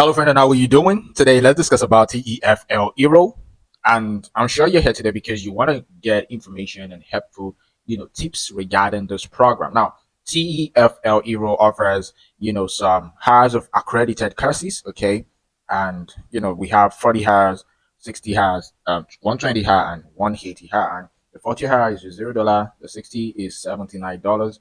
Hello, friend, and how are you doing? Today, let's discuss about TEFL Hero. And I'm sure you're here today because you want to get information and helpful, tips regarding this program. Now, TEFL Hero offers, some hours of accredited courses, okay? And, we have 40 hours, 60 hours, 120 hours, and 180 hours. And the 40 hours is $0, the 60 is $79.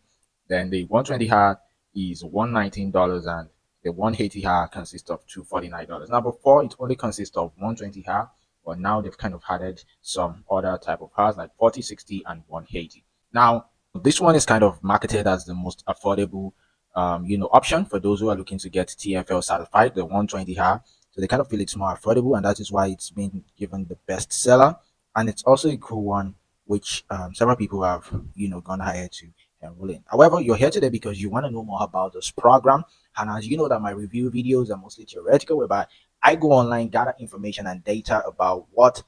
Then the 120 hours is $119, and the 180 ha consists of $249. Now, before it only consists of 120 ha, but now they've kind of added some other type of hars like 40, 60, and 180. Now, this one is kind of marketed as the most affordable, option for those who are looking to get TFL certified, the 120 ha. So they kind of feel it's more affordable, and that is why it's been given the best seller. And it's also a cool one, which several people have, gone ahead to enroll in. However, you're here today because you want to know more about this program, and as you know that my review videos are mostly theoretical, whereby I go online, gather information and data about what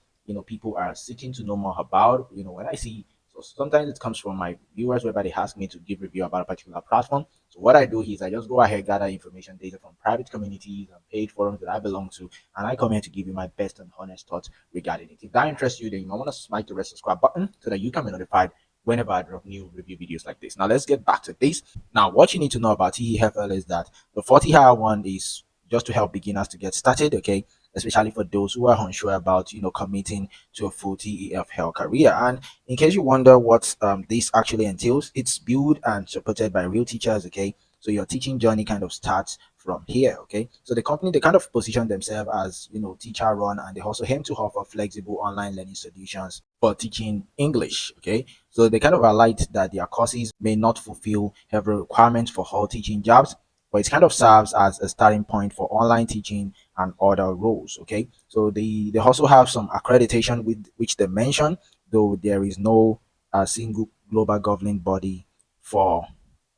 people are seeking to know more about. When I see, so sometimes it comes from my viewers whereby they ask me to give review about a particular platform. So what I do is I just go ahead, gather information, data from private communities and paid forums that I belong to, and I come here to give you my best and honest thoughts regarding it. If that interests you, then you might want to smack the red subscribe button so that you can be notified whenever I drop new review videos like this. Now let's get back to this. Now, what you need to know about TEFL is that the 40-hour one is just to help beginners to get started, okay? Especially for those who are unsure about, committing to a full TEFL career. And in case you wonder what this actually entails, it's built and supported by real teachers, okay? So your teaching journey kind of starts from here, okay? So the company, they kind of position themselves as, teacher run, and they also aim to offer flexible online learning solutions for teaching English, okay? So they kind of highlight that their courses may not fulfill every requirement for all teaching jobs, but it kind of serves as a starting point for online teaching and other roles. Okay, so they also have some accreditation with which they mention, though there is no single global governing body for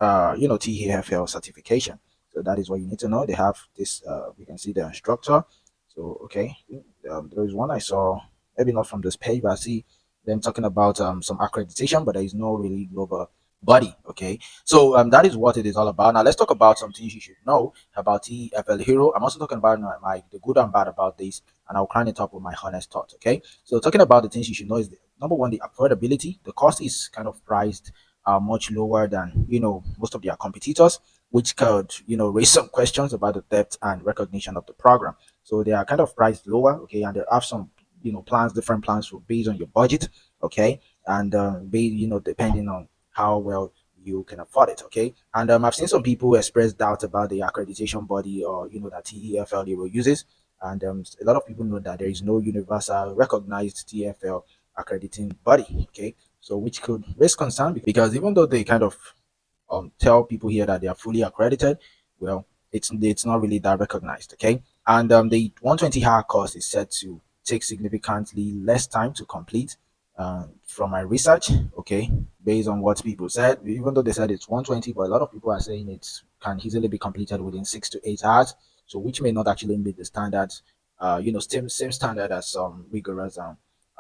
TEFL certification. So that is what you need to know. They have this. We can see the instructor. So okay, there is one I saw, maybe not from this page, but I see them talking about some accreditation, but there is no really global body. Okay, so that is what it is all about. Now let's talk about some things you should know about TEFL Hero. I'm also talking about the good and bad about this, and I'll crown it up with my honest thoughts. Okay, so talking about the things you should know is number one, the affordability. The cost is kind of priced much lower than most of their competitors, which could raise some questions about the depth and recognition of the program. So they are kind of priced lower, okay, and they have some plans, different plans for based on your budget, okay, and depending on how well you can afford it, okay. And I've seen some people express doubt about the accreditation body, or that TEFL Hero uses, and a lot of people know that there is no universal recognized TFL accrediting body, okay. So which could raise concern, because even though they kind of tell people here that they are fully accredited, well, it's not really that recognized, okay. And the 120-hour course is said to take significantly less time to complete, from my research, okay, based on what people said. Even though they said it's 120, but a lot of people are saying it can easily be completed within 6 to 8 hours, so which may not actually meet the standards, same standard as some rigorous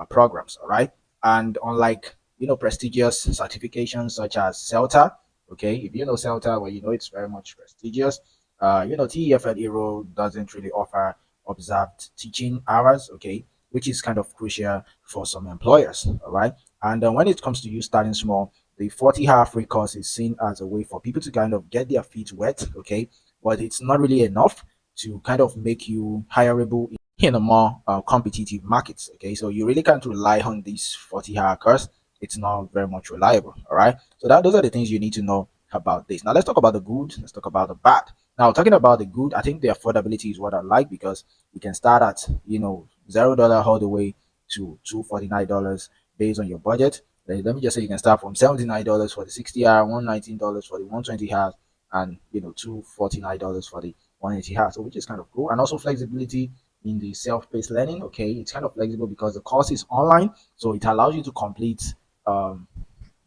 programs, all right. And unlike prestigious certifications such as CELTA, okay, if you know CELTA, well, it's very much prestigious. TEFL Hero doesn't really offer observed teaching hours, okay, which is kind of crucial for some employers, all right. And when it comes to you starting small, the 40-hour free course is seen as a way for people to kind of get their feet wet, okay, but it's not really enough to kind of make you hireable in a more competitive markets, okay. So you really can't rely on this 40-hour course. It's not very much reliable, all right. So those are the things you need to know about this. Now let's talk about the good, let's talk about the bad. Now, talking about the good, I think the affordability is what I like, because you can start at $0 all the way to $249 based on your budget. Let me just say you can start from $79 for the 60 hour, $119 for the 120 hours, and $249 for the 180 hours. So which is kind of cool. And also flexibility in the self-paced learning. Okay, it's kind of flexible because the course is online, so it allows you to complete um,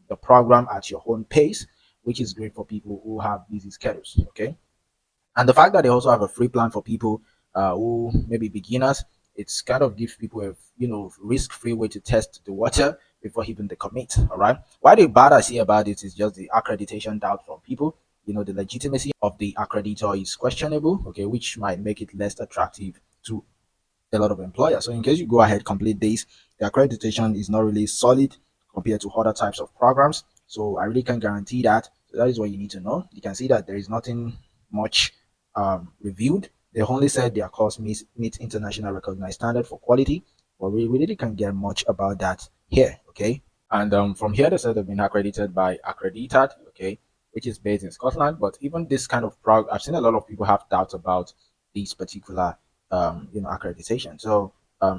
the program at your own pace, which is great for people who have busy schedules. Okay, and the fact that they also have a free plan for people who maybe beginners, it's kind of gives people a risk-free way to test the water before even they commit. All right. Why the bad I see about it is just the accreditation doubt from people. the legitimacy of the accreditor is questionable, okay, which might make it less attractive to a lot of employers. So in case you go ahead complete this, the accreditation is not really solid compared to other types of programs. So I really can't guarantee that. So that is what you need to know. You can see that there is nothing much reviewed. They only said their course meets international recognized standard for quality, but we really can't get much about that here. Okay. And from here, they said they've been accredited by Accredited, okay, which is based in Scotland. But even this kind of I've seen a lot of people have doubts about these particular accreditation. So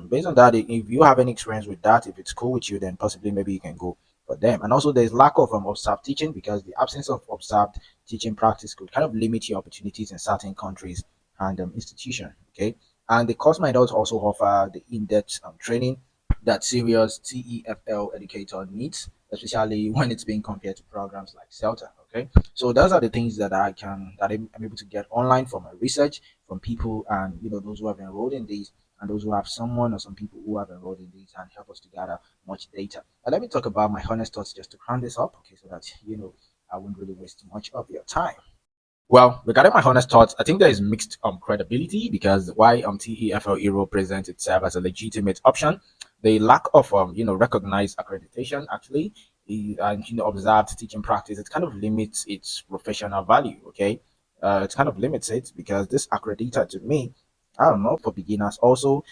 based on that, if you have any experience with that, if it's cool with you, then possibly maybe you can go for them. And also there's lack of observed teaching, because the absence of observed teaching practice could kind of limit your opportunities in certain countries and institutions. Okay. And the course might also offer the in-depth training that serious TEFL educator needs, especially when it's being compared to programs like CELTA. Okay, so those are the things that I'm able to get online from my research, from people, and those who have enrolled in these, and those who have someone or some people who have enrolled in these and help us to gather much data. Now let me talk about my honest thoughts just to round this up, okay, so that I won't really waste much of your time. Well, regarding my honest thoughts, I think there is mixed credibility, because why TEFL Hero presents itself as a legitimate option, the lack of recognized accreditation actually and observed teaching practice, it kind of limits its professional value. Okay, it kind of limits it, because this accreditor to me, I don't know, for beginners also,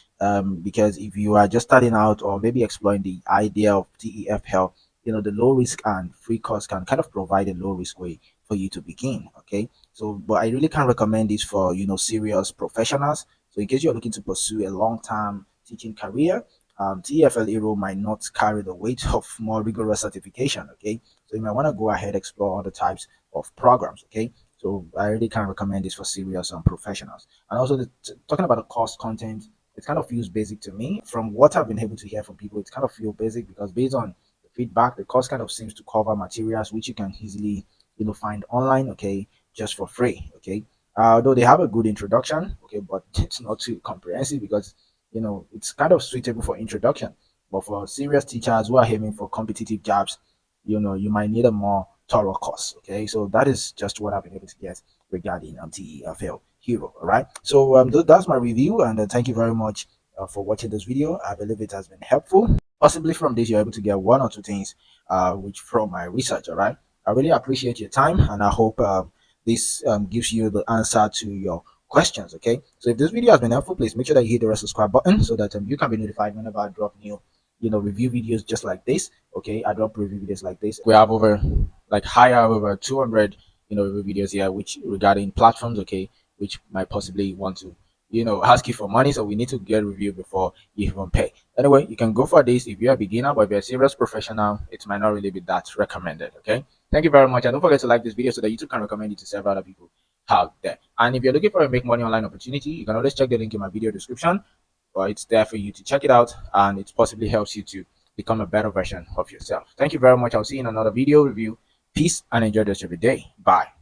because if you are just starting out or maybe exploring the idea of TEFL, the low risk and free course can kind of provide a low risk way for you to begin. Okay, so but I really can't recommend this for serious professionals. So in case you're looking to pursue a long-term teaching career, TFL Hero might not carry the weight of more rigorous certification. Okay, so you might want to go ahead explore other types of programs. Okay, so I really can't recommend this for serious professionals. And also talking about the course content, it kind of feels basic to me. From what I've been able to hear from people, it kind of feels basic, because based on the feedback, the course kind of seems to cover materials which you can easily find online, okay, just for free. Okay, although they have a good introduction, okay, but it's not too comprehensive, because it's kind of suitable for introduction, but for serious teachers who are aiming for competitive jobs, you might need a more thorough course. Okay, so that is just what I've been able to get regarding TEFL Hero. All right, so that's my review, and thank you very much for watching this video. I believe it has been helpful. Possibly from this you're able to get one or two things which from my research. All right, I really appreciate your time, and I hope this gives you the answer to your questions. Okay, so if this video has been helpful, please make sure that you hit the red subscribe button, so that you can be notified whenever I drop new review videos just like this. Okay, I drop review videos like this. We have over higher over 200 review videos here, which regarding platforms, okay, which might possibly want to ask you for money, so we need to get review before you even pay. Anyway, you can go for this if you're a beginner, but if you're a serious professional, it might not really be that recommended. Okay, thank you very much, and don't forget to like this video so that YouTube can recommend it to several other people out there. And if you're looking for a make money online opportunity, you can always check the link in my video description, or it's there for you to check it out, and it possibly helps you to become a better version of yourself. Thank you very much. I'll see you in another video review. Peace and enjoy the rest of your day. Bye.